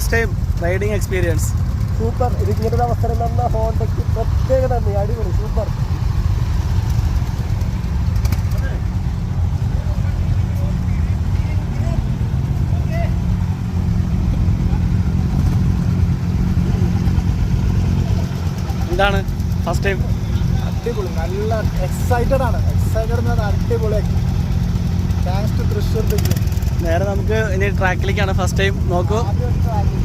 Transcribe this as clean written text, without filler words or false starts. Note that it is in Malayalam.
First time riding experience. Super. ഇത് ഇങ്ങനൊരു അവസരം തന്ന ഹോണ്ടയ്ക്ക് പ്രത്യേക നന്ദി. അടിപൊളി, സൂപ്പർ. എന്താണ് ഫസ്റ്റ് ടൈം? അടിപൊളി, നല്ല എക്സൈറ്റഡ് ആണ്. അടിപൊളി. Thanks to Thrissur. നേരെ നമുക്ക് ഇനി ട്രാക്കിലേക്കാണ്. ഫസ്റ്റ് ടൈം നോക്കൂ. ആദ്യം